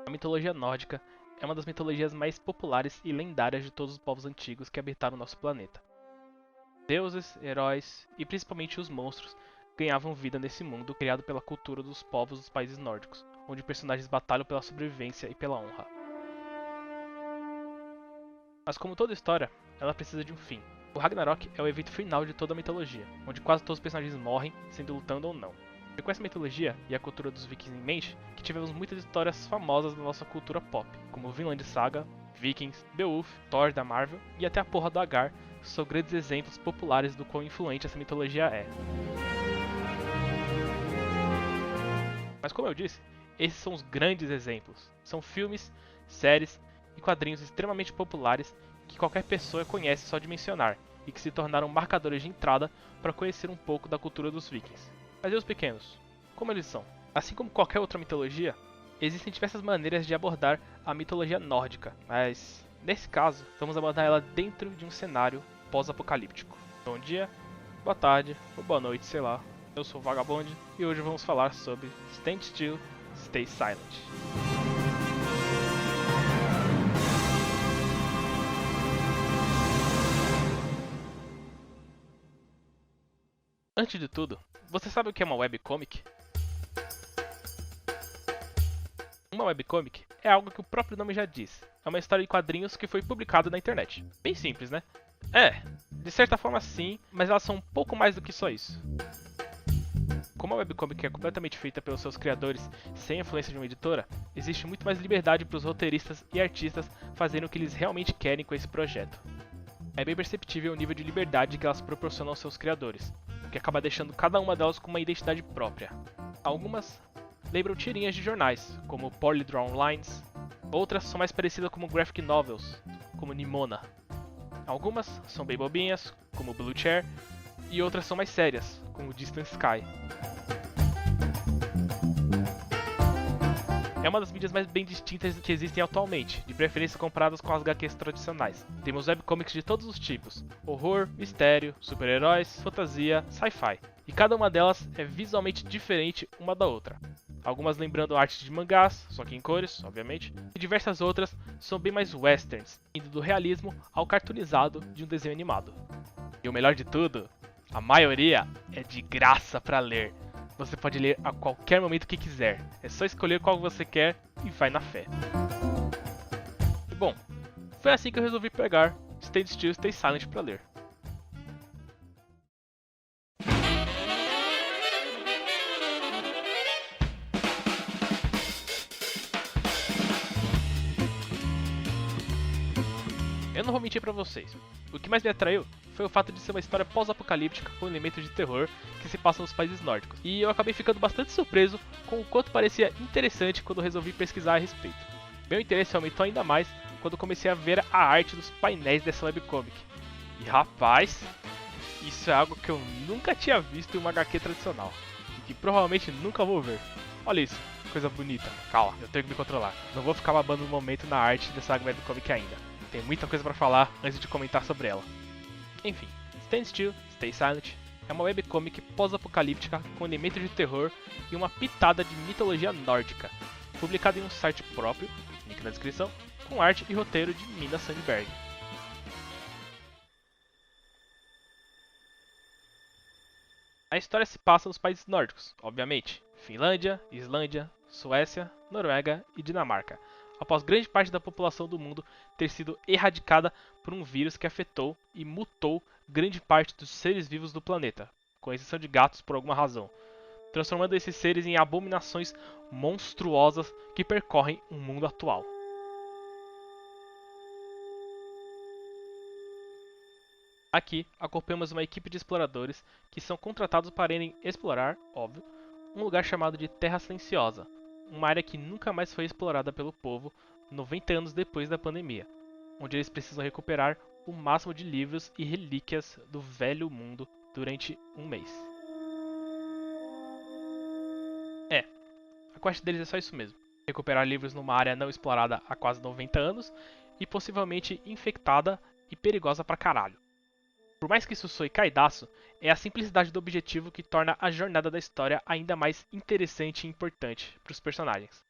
A mitologia nórdica é uma das mitologias mais populares e lendárias de todos os povos antigos que habitaram nosso planeta. Deuses, heróis e principalmente os monstros ganhavam vida nesse mundo criado pela cultura dos povos dos países nórdicos, onde personagens batalham pela sobrevivência e pela honra. Mas como toda história, ela precisa de um fim. O Ragnarok é o evento final de toda a mitologia, onde quase todos os personagens morrem, sendo lutando ou não. Foi com essa mitologia e a cultura dos vikings em mente que tivemos muitas histórias famosas da nossa cultura pop, como Vinland Saga, Vikings, Beowulf, Thor da Marvel e até a Porra do Agar, são grandes exemplos populares do quão influente essa mitologia é. Mas como eu disse, esses são os grandes exemplos. São filmes, séries e quadrinhos extremamente populares que qualquer pessoa conhece só de mencionar e que se tornaram marcadores de entrada para conhecer um pouco da cultura dos vikings. Mas e os pequenos? Como eles são? Assim como qualquer outra mitologia, existem diversas maneiras de abordar a mitologia nórdica, mas nesse caso, vamos abordar ela dentro de um cenário pós-apocalíptico. Bom dia, boa tarde ou boa noite, sei lá. Eu sou o Vagabond e hoje vamos falar sobre Stand Still, Stay Silent. Antes de tudo, você sabe o que é uma webcomic? Uma webcomic é algo que o próprio nome já diz. É uma história em quadrinhos que foi publicada na internet. Bem simples, né? É, de certa forma sim, mas elas são um pouco mais do que só isso. Como a webcomic é completamente feita pelos seus criadores sem a influência de uma editora, existe muito mais liberdade para os roteiristas e artistas fazerem o que eles realmente querem com esse projeto. É bem perceptível o nível de liberdade que elas proporcionam aos seus criadores, o que acaba deixando cada uma delas com uma identidade própria. Algumas lembram tirinhas de jornais, como Poorly Drawn Lines, outras são mais parecidas como graphic novels, como Nimona. Algumas são bem bobinhas, como Blue Chair, e outras são mais sérias, como Distant Sky. É uma das mídias mais bem distintas que existem atualmente, de preferência comparadas com as HQs tradicionais. Temos webcomics de todos os tipos: horror, mistério, super-heróis, fantasia, sci-fi. E cada uma delas é visualmente diferente uma da outra. Algumas lembrando arte de mangás, só que em cores, obviamente, e diversas outras são bem mais westerns, indo do realismo ao cartoonizado de um desenho animado. E o melhor de tudo, a maioria é de graça para ler. Você pode ler a qualquer momento que quiser. É só escolher qual você quer e vai na fé. E bom, foi assim que eu resolvi pegar Stand Still, Stay Silent para ler. Eu não vou mentir pra vocês. O que mais me atraiu foi o fato de ser uma história pós-apocalíptica com elementos de terror que se passam nos países nórdicos. E eu acabei ficando bastante surpreso com o quanto parecia interessante quando resolvi pesquisar a respeito. Meu interesse aumentou ainda mais quando comecei a ver a arte dos painéis dessa webcomic. E rapaz, isso é algo que eu nunca tinha visto em uma HQ tradicional. E que provavelmente nunca vou ver. Olha isso, coisa bonita. Calma, eu tenho que me controlar. Não vou ficar babando um momento na arte dessa webcomic ainda. Tem muita coisa pra falar antes de comentar sobre ela. Enfim, Stand Still, Stay Silent é uma webcomic pós-apocalíptica com elementos de terror e uma pitada de mitologia nórdica, publicada em um site próprio, link na descrição, com arte e roteiro de Mina Sandberg. A história se passa nos países nórdicos, obviamente, Finlândia, Islândia, Suécia, Noruega e Dinamarca, após grande parte da população do mundo ter sido erradicada por um vírus que afetou e mutou grande parte dos seres vivos do planeta, com exceção de gatos por alguma razão, transformando esses seres em abominações monstruosas que percorrem o mundo atual. Aqui, acompanhamos uma equipe de exploradores que são contratados para irem explorar, óbvio, um lugar chamado de Terra Silenciosa, uma área que nunca mais foi explorada pelo povo 90 anos depois da pandemia, onde eles precisam recuperar o máximo de livros e relíquias do velho mundo durante um mês. A quest deles é só isso mesmo: recuperar livros numa área não explorada há quase 90 anos e possivelmente infectada e perigosa pra caralho. Por mais que isso soe caidaço, é a simplicidade do objetivo que torna a jornada da história ainda mais interessante e importante para os personagens.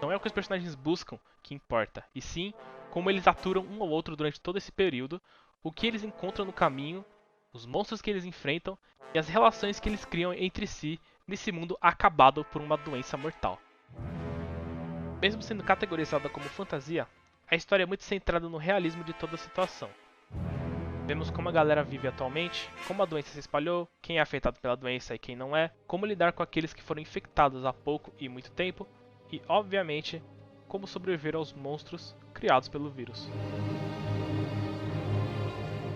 Não é o que os personagens buscam que importa, e sim como eles aturam um ao outro durante todo esse período, o que eles encontram no caminho, os monstros que eles enfrentam e as relações que eles criam entre si nesse mundo acabado por uma doença mortal. Mesmo sendo categorizada como fantasia, a história é muito centrada no realismo de toda a situação. Vemos como a galera vive atualmente, como a doença se espalhou, quem é afetado pela doença e quem não é, como lidar com aqueles que foram infectados há pouco e muito tempo, e, obviamente, como sobreviver aos monstros criados pelo vírus.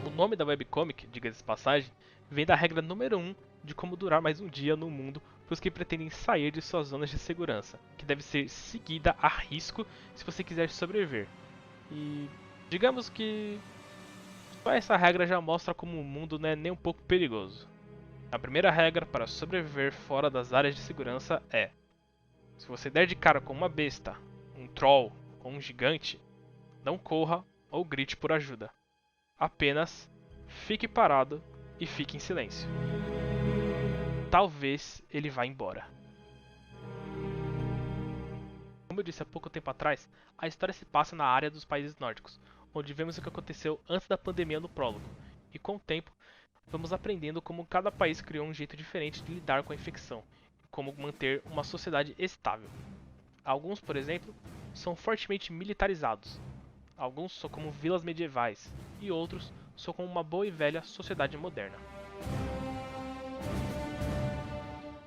O nome da webcomic, diga-se de passagem, vem da regra número 1 de como durar mais um dia no mundo para os que pretendem sair de suas zonas de segurança, que deve ser seguida a risco se você quiser sobreviver. E digamos que só essa regra já mostra como o mundo não é nem um pouco perigoso. A primeira regra para sobreviver fora das áreas de segurança é: se você der de cara com uma besta, um troll ou um gigante, não corra ou grite por ajuda. Apenas fique parado e fique em silêncio. Talvez ele vá embora. Como eu disse há pouco tempo atrás, a história se passa na área dos países nórdicos, onde vemos o que aconteceu antes da pandemia no prólogo, e com o tempo vamos aprendendo como cada país criou um jeito diferente de lidar com a infecção, e como manter uma sociedade estável. Alguns, por exemplo, são fortemente militarizados, alguns são como vilas medievais, e outros são como uma boa e velha sociedade moderna.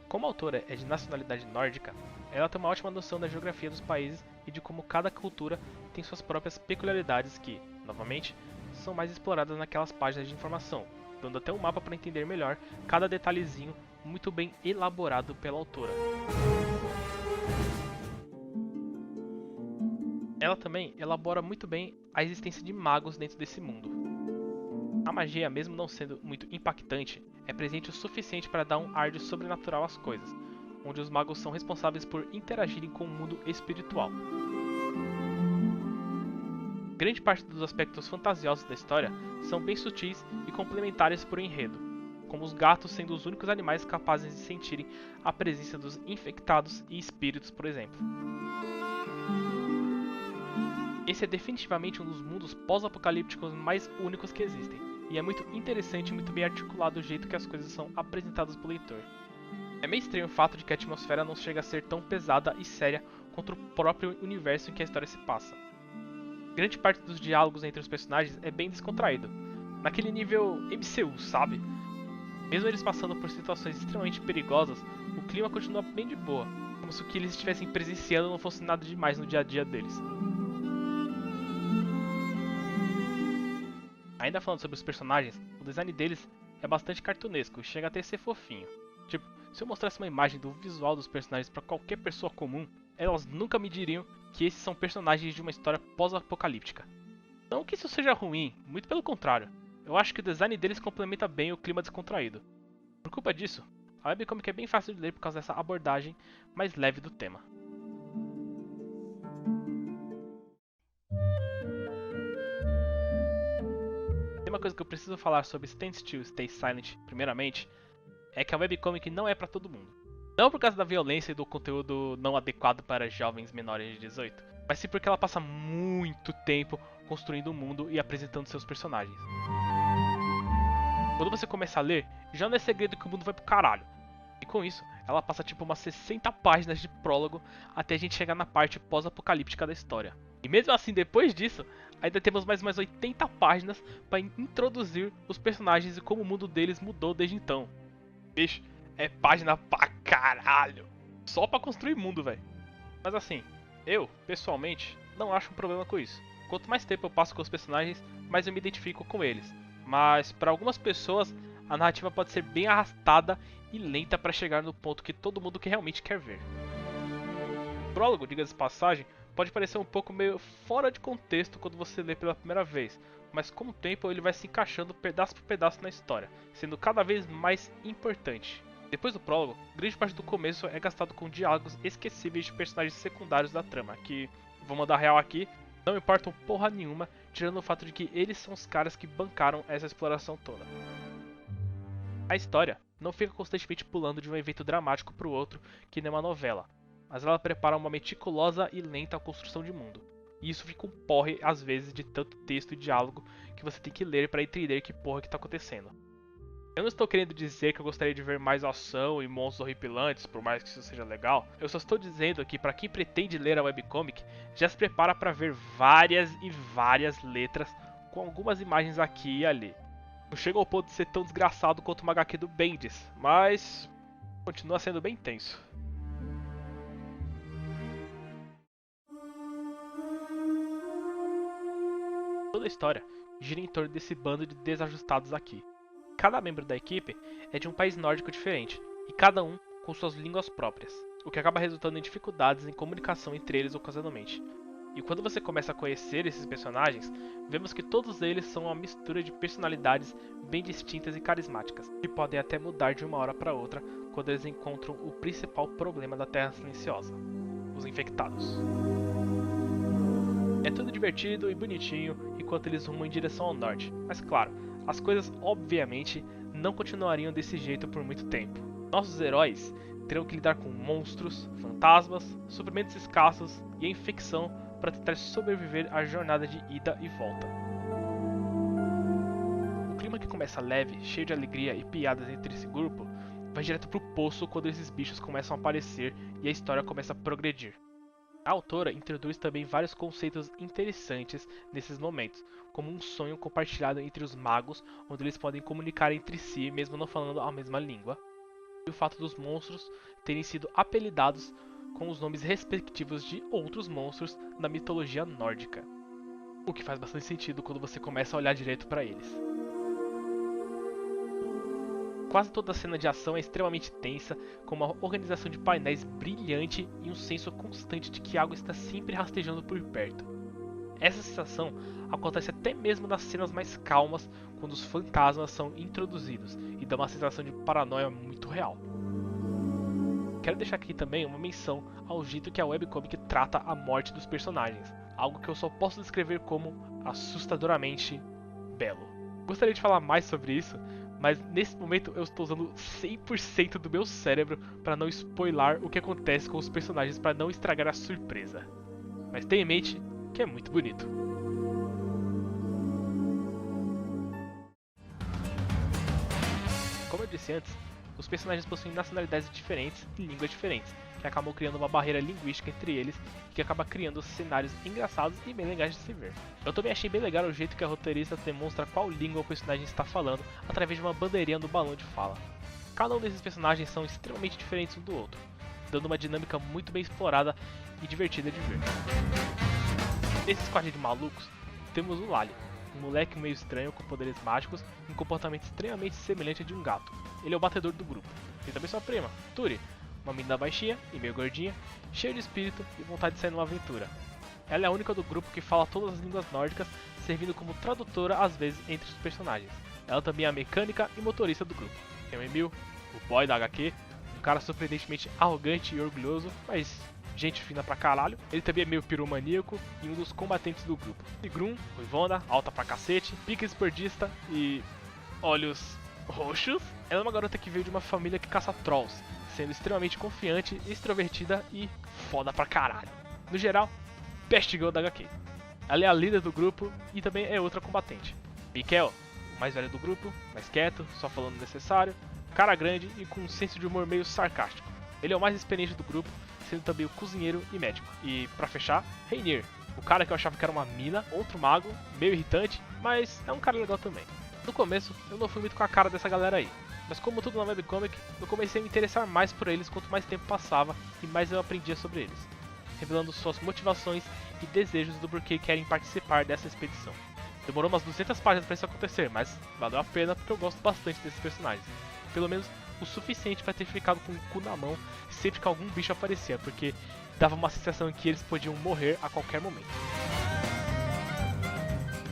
Como a autora é de nacionalidade nórdica, ela tem uma ótima noção da geografia dos países e de como cada cultura tem suas próprias peculiaridades que, novamente, são mais exploradas naquelas páginas de informação, dando até um mapa para entender melhor cada detalhezinho muito bem elaborado pela autora. Ela também elabora muito bem a existência de magos dentro desse mundo. A magia, mesmo não sendo muito impactante, é presente o suficiente para dar um ar de sobrenatural às coisas, onde os magos são responsáveis por interagirem com o mundo espiritual. Grande parte dos aspectos fantasiosos da história são bem sutis e complementares por enredo, como os gatos sendo os únicos animais capazes de sentirem a presença dos infectados e espíritos, por exemplo. Esse é definitivamente um dos mundos pós-apocalípticos mais únicos que existem, e é muito interessante e muito bem articulado o jeito que as coisas são apresentadas pelo leitor. É meio estranho o fato de que a atmosfera não chega a ser tão pesada e séria quanto o próprio universo em que a história se passa. Grande parte dos diálogos entre os personagens é bem descontraído, naquele nível MCU, sabe? Mesmo eles passando por situações extremamente perigosas, o clima continua bem de boa, como se o que eles estivessem presenciando não fosse nada demais no dia a dia deles. Ainda falando sobre os personagens, o design deles é bastante cartunesco e chega até a ser fofinho. Tipo, se eu mostrasse uma imagem do visual dos personagens para qualquer pessoa comum, elas nunca me diriam que esses são personagens de uma história pós-apocalíptica. Não que isso seja ruim, muito pelo contrário. Eu acho que o design deles complementa bem o clima descontraído. Por culpa disso, a webcomic é bem fácil de ler por causa dessa abordagem mais leve do tema. Tem uma coisa que eu preciso falar sobre Stand Still, Stay Silent, primeiramente, é que a webcomic não é pra todo mundo. Não por causa da violência e do conteúdo não adequado para jovens menores de 18, mas sim porque ela passa muito tempo construindo o mundo e apresentando seus personagens. Quando você começa a ler, já não é segredo que o mundo vai pro caralho. E com isso, ela passa tipo umas 60 páginas de prólogo até a gente chegar na parte pós-apocalíptica da história. E mesmo assim, depois disso, ainda temos mais umas 80 páginas para introduzir os personagens e como o mundo deles mudou desde então. Bicho, é página pra caralho. Só pra construir mundo, velho. Mas assim, eu, pessoalmente, não acho um problema com isso. Quanto mais tempo eu passo com os personagens, mais eu me identifico com eles. Mas para algumas pessoas, a narrativa pode ser bem arrastada e lenta para chegar no ponto que todo mundo que realmente quer ver. O prólogo, diga-se de passagem, pode parecer um pouco meio fora de contexto quando você lê pela primeira vez, mas com o tempo ele vai se encaixando pedaço por pedaço na história, sendo cada vez mais importante. Depois do prólogo, grande parte do começo é gastado com diálogos esquecíveis de personagens secundários da trama, que, vou mandar real aqui, não importam porra nenhuma, tirando o fato de que eles são os caras que bancaram essa exploração toda. A história não fica constantemente pulando de um evento dramático pro outro, que nem uma novela. mas ela prepara uma meticulosa e lenta construção de mundo. E isso fica um porre, às vezes, de tanto texto e diálogo que você tem que ler para entender que porra que tá acontecendo. Eu não estou querendo dizer que eu gostaria de ver mais ação e monstros horripilantes, por mais que isso seja legal. Eu só estou dizendo que para quem pretende ler a webcomic, já se prepara para ver várias e várias letras com algumas imagens aqui e ali. Não chega ao ponto de ser tão desgraçado quanto uma HQ do Bendis, mas continua sendo bem tenso. Toda a história gira em torno desse bando de desajustados aqui. Cada membro da equipe é de um país nórdico diferente, e cada um com suas línguas próprias, o que acaba resultando em dificuldades em comunicação entre eles ocasionalmente. E quando você começa a conhecer esses personagens, vemos que todos eles são uma mistura de personalidades bem distintas e carismáticas, que podem até mudar de uma hora para outra quando eles encontram o principal problema da Terra Silenciosa: os infectados. É tudo divertido e bonitinho enquanto eles rumam em direção ao norte, mas claro, as coisas obviamente não continuariam desse jeito por muito tempo. Nossos heróis terão que lidar com monstros, fantasmas, suprimentos escassos e a infecção para tentar sobreviver à jornada de ida e volta. O clima que começa leve, cheio de alegria e piadas entre esse grupo, vai direto pro poço quando esses bichos começam a aparecer e a história começa a progredir. A autora introduz também vários conceitos interessantes nesses momentos, como um sonho compartilhado entre os magos, onde eles podem comunicar entre si mesmo não falando a mesma língua, e o fato dos monstros terem sido apelidados com os nomes respectivos de outros monstros da mitologia nórdica, o que faz bastante sentido quando você começa a olhar direito para eles. Quase toda a cena de ação é extremamente tensa, com uma organização de painéis brilhante e um senso constante de que algo está sempre rastejando por perto. Essa sensação acontece até mesmo nas cenas mais calmas, quando os fantasmas são introduzidos, e dá uma sensação de paranoia muito real. Quero deixar aqui também uma menção ao jeito que a webcomic trata a morte dos personagens, algo que eu só posso descrever como assustadoramente belo. Gostaria de falar mais sobre isso, mas nesse momento eu estou usando 100% do meu cérebro para não spoiler o que acontece com os personagens para não estragar a surpresa. Mas tenha em mente que é muito bonito. Como eu disse antes, os personagens possuem nacionalidades diferentes e línguas diferentes, que acabam criando uma barreira linguística entre eles e que acaba criando cenários engraçados e bem legais de se ver. Eu também achei bem legal o jeito que a roteirista demonstra qual língua o personagem está falando através de uma bandeirinha no balão de fala. Cada um desses personagens são extremamente diferentes um do outro, dando uma dinâmica muito bem explorada e divertida de ver. Nesse squad de malucos, temos o Lali, um moleque meio estranho com poderes mágicos e um comportamento extremamente semelhante a de um gato. Ele é o batedor do grupo. Tem também sua prima, Turi, uma menina baixinha e meio gordinha, cheia de espírito e vontade de sair numa aventura. Ela é a única do grupo que fala todas as línguas nórdicas, servindo como tradutora às vezes entre os personagens. Ela também é a mecânica e motorista do grupo. Tem o Emil, o boy da HQ, um cara surpreendentemente arrogante e orgulhoso, mas gente fina pra caralho. Ele também é meio piromaníaco e um dos combatentes do grupo. E Grum, ruivona, alta pra cacete, pica esportista e olhos roxos. Ela é uma garota que veio de uma família que caça trolls, sendo extremamente confiante, extrovertida e foda pra caralho. No geral, best girl da HQ. Ela é a líder do grupo e também é outra combatente. Mikkel, o mais velho do grupo, mais quieto, só falando o necessário, cara grande e com um senso de humor meio sarcástico. Ele é o mais experiente do grupo, sendo também o cozinheiro e médico. E pra fechar, Reynir, o cara que eu achava que era uma mina, outro mago, meio irritante, mas é um cara legal também. No começo, eu não fui muito com a cara dessa galera aí, mas como tudo na webcomic, eu comecei a me interessar mais por eles quanto mais tempo passava e mais eu aprendia sobre eles, revelando suas motivações e desejos do porquê querem participar dessa expedição. Demorou umas 200 páginas para isso acontecer, mas valeu a pena porque eu gosto bastante desses personagens. Pelo menos o suficiente para ter ficado com o cu na mão sempre que algum bicho aparecia, porque dava uma sensação que eles podiam morrer a qualquer momento.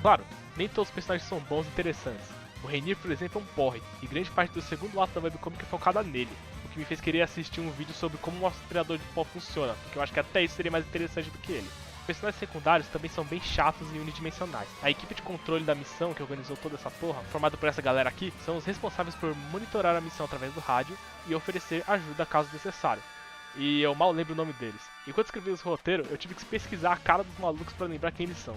Claro, nem todos os personagens são bons e interessantes. O Reynir, por exemplo, é um porre, e grande parte do segundo ato da webcomic é focada nele, o que me fez querer assistir um vídeo sobre como um aspirador de pó funciona, porque eu acho que até isso seria mais interessante do que ele. Os personagens secundários também são bem chatos e unidimensionais. A equipe de controle da missão que organizou toda essa porra, formada por essa galera aqui, são os responsáveis por monitorar a missão através do rádio e oferecer ajuda caso necessário. e eu mal lembro o nome deles. Enquanto escrevi os roteiros, eu tive que pesquisar a cara dos malucos pra lembrar quem eles são.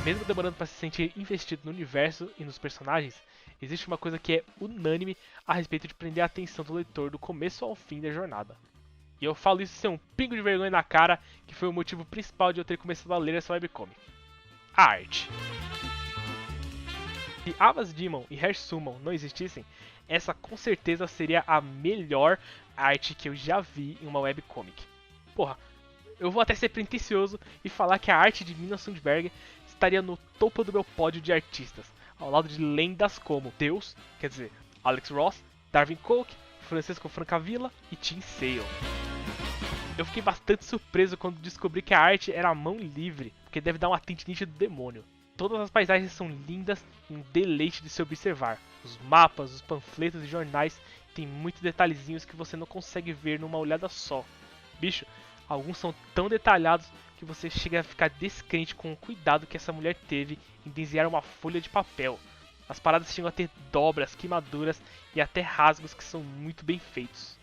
Mesmo demorando para se sentir investido no universo e nos personagens, existe uma coisa que é unânime a respeito de prender a atenção do leitor do começo ao fim da jornada. E eu falo isso sem um pingo de vergonha na cara, que foi o motivo principal de eu ter começado a ler essa webcomic. A arte. Se Avas Demon e Hair Summon não existissem, essa com certeza seria a melhor arte que eu já vi em uma webcomic. Porra, eu vou até ser pretensioso e falar que a arte de Nina Sundberg estaria no topo do meu pódio de artistas, ao lado de lendas como Deus, quer dizer, Alex Ross, Darwin Cook, Francesco Francavilla e Tim Sale. Eu fiquei bastante surpreso quando descobri que a arte era a mão livre, porque deve dar uma tendinite do demônio. Todas as paisagens são lindas e um deleite de se observar. Os mapas, os panfletos e jornais têm muitos detalhezinhos que você não consegue ver numa olhada só. Bicho, alguns são tão detalhados que você chega a ficar descrente com o cuidado que essa mulher teve em desenhar uma folha de papel. As paradas chegam a ter dobras, queimaduras e até rasgos que são muito bem feitos.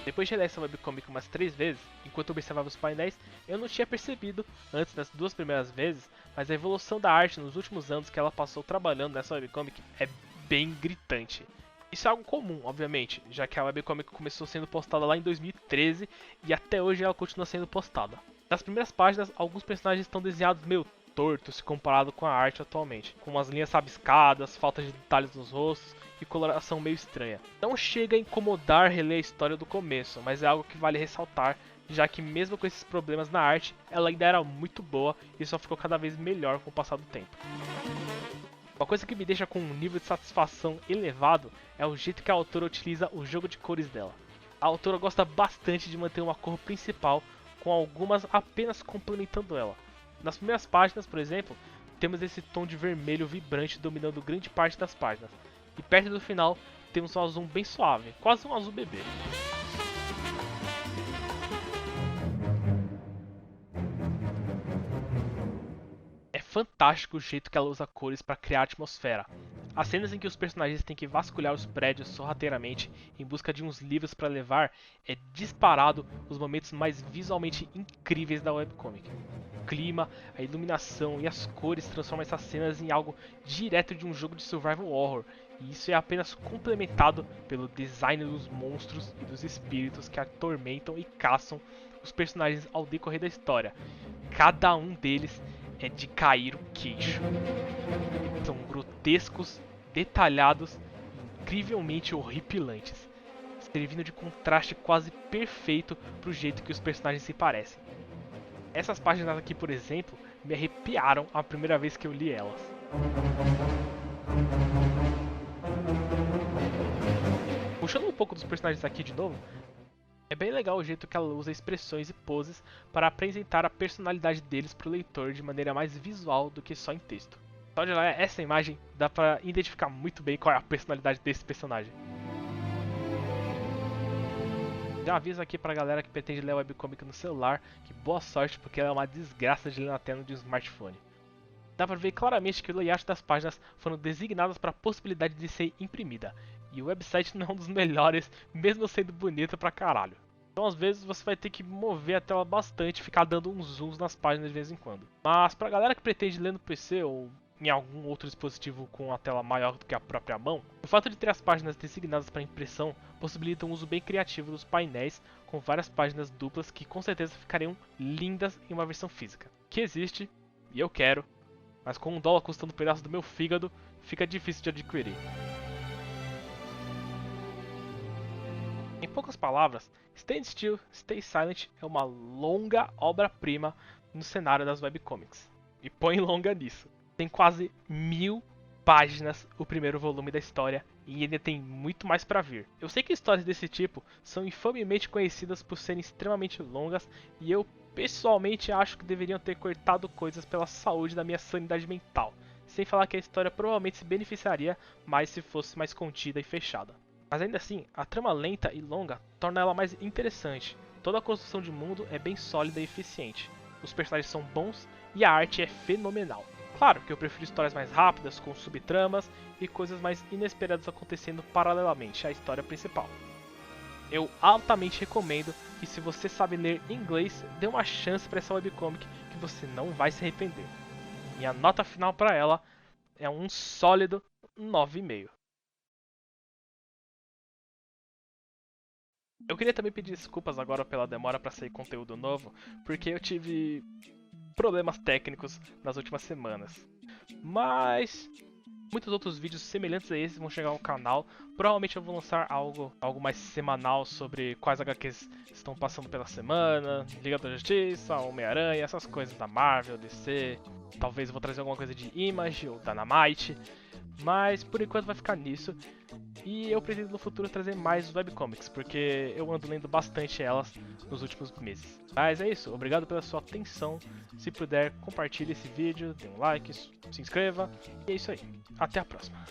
Depois de ler essa webcomic umas 3 vezes, enquanto observava os painéis, eu não tinha percebido, antes das 2 primeiras vezes, mas a evolução da arte nos últimos anos que ela passou trabalhando nessa webcomic é bem gritante. Isso é algo comum, obviamente, já que a webcomic começou sendo postada lá em 2013 e até hoje ela continua sendo postada. Nas primeiras páginas, alguns personagens estão desenhados meio tortos se comparado com a arte atualmente, com umas linhas rabiscadas, falta de detalhes nos rostos e coloração meio estranha. Não chega a incomodar reler a história do começo, mas é algo que vale ressaltar, já que mesmo com esses problemas na arte, ela ainda era muito boa e só ficou cada vez melhor com o passar do tempo. Uma coisa que me deixa com um nível de satisfação elevado é o jeito que a autora utiliza o jogo de cores dela. A autora gosta bastante de manter uma cor principal, com algumas apenas complementando ela. Nas primeiras páginas, por exemplo, temos esse tom de vermelho vibrante dominando grande parte das páginas. E perto do final, temos um azul bem suave, quase um azul bebê. É fantástico o jeito que ela usa cores para criar atmosfera. As cenas em que os personagens têm que vasculhar os prédios sorrateiramente em busca de uns livros para levar é disparado os momentos mais visualmente incríveis da webcomic. O clima, a iluminação e as cores transformam essas cenas em algo direto de um jogo de survival horror, e isso é apenas complementado pelo design dos monstros e dos espíritos que atormentam e caçam os personagens ao decorrer da história. Cada um deles é de cair o queixo. São grotescos, detalhados e incrivelmente horripilantes, servindo de contraste quase perfeito para o jeito que os personagens se parecem. Essas páginas aqui, por exemplo, me arrepiaram a primeira vez que eu li elas. Puxando um pouco dos personagens aqui de novo, é bem legal o jeito que ela usa expressões e poses para apresentar a personalidade deles para o leitor de maneira mais visual do que só em texto. Só de olhar essa imagem dá para identificar muito bem qual é a personalidade desse personagem. Já aviso aqui pra galera que pretende ler a webcomic no celular que boa sorte, porque ela é uma desgraça de ler na tela de um smartphone. Dá pra ver claramente que o layout das páginas foram designadas para a possibilidade de ser imprimida, e o website não é um dos melhores, mesmo sendo bonito pra caralho. Então às vezes você vai ter que mover a tela bastante e ficar dando uns zooms nas páginas de vez em quando. Mas pra galera que pretende ler no PC ou em algum outro dispositivo com a tela maior do que a própria mão, o fato de ter as páginas designadas para impressão possibilita um uso bem criativo dos painéis com várias páginas duplas que com certeza ficariam lindas em uma versão física. Que existe, e eu quero, mas com $1 custando um pedaço do meu fígado, fica difícil de adquirir. Em poucas palavras, Stand Still, Stay Silent é uma longa obra-prima no cenário das webcomics. E põe longa nisso. Tem quase 1000 páginas o primeiro volume da história e ainda tem muito mais pra vir. Eu sei que histórias desse tipo são infamemente conhecidas por serem extremamente longas e eu pessoalmente acho que deveriam ter cortado coisas pela saúde da minha sanidade mental, sem falar que a história provavelmente se beneficiaria mais se fosse mais contida e fechada. Mas ainda assim, a trama lenta e longa torna ela mais interessante. Toda a construção de mundo é bem sólida e eficiente. Os personagens são bons e a arte é fenomenal. Claro que eu prefiro histórias mais rápidas, com subtramas e coisas mais inesperadas acontecendo paralelamente à história principal. Eu altamente recomendo que, se você sabe ler inglês, dê uma chance para essa webcomic que você não vai se arrepender. Minha nota final para ela é um sólido 9,5. Eu queria também pedir desculpas agora pela demora para sair conteúdo novo, porque eu tive problemas técnicos nas últimas semanas. Mas muitos outros vídeos semelhantes a esses vão chegar ao canal. Provavelmente eu vou lançar algo mais semanal sobre quais HQs estão passando pela semana, Liga da Justiça, Homem-Aranha, essas coisas da Marvel, DC. Talvez eu vou trazer alguma coisa de Image ou Dynamite. Mas por enquanto vai ficar nisso. E eu pretendo no futuro trazer mais webcomics, porque eu ando lendo bastante elas nos últimos meses. Mas é isso, obrigado pela sua atenção. Se puder, compartilhe esse vídeo, dê um like, se inscreva. E é isso aí. Até a próxima.